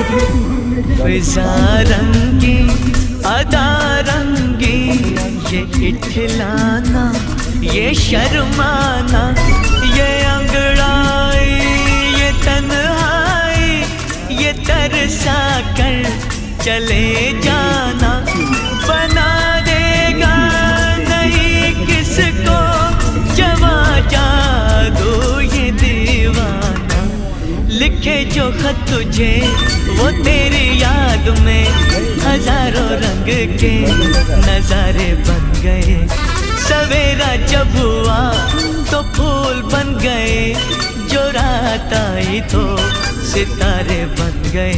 फिजा रंगी अदा रंगी, ये इठलाना ये शर्माना, ये अंगड़ाई ये तन्हाई, ये तरसा कर चले जाना। बना देगा नहीं किसको जवा जादू ये दीवाना। लिखे जो खत तुझे वो तेरी याद में हजारों रंग के नजारे बन गए। सवेरा जब हुआ तो फूल बन गए, जो रात आई तो सितारे बन गए।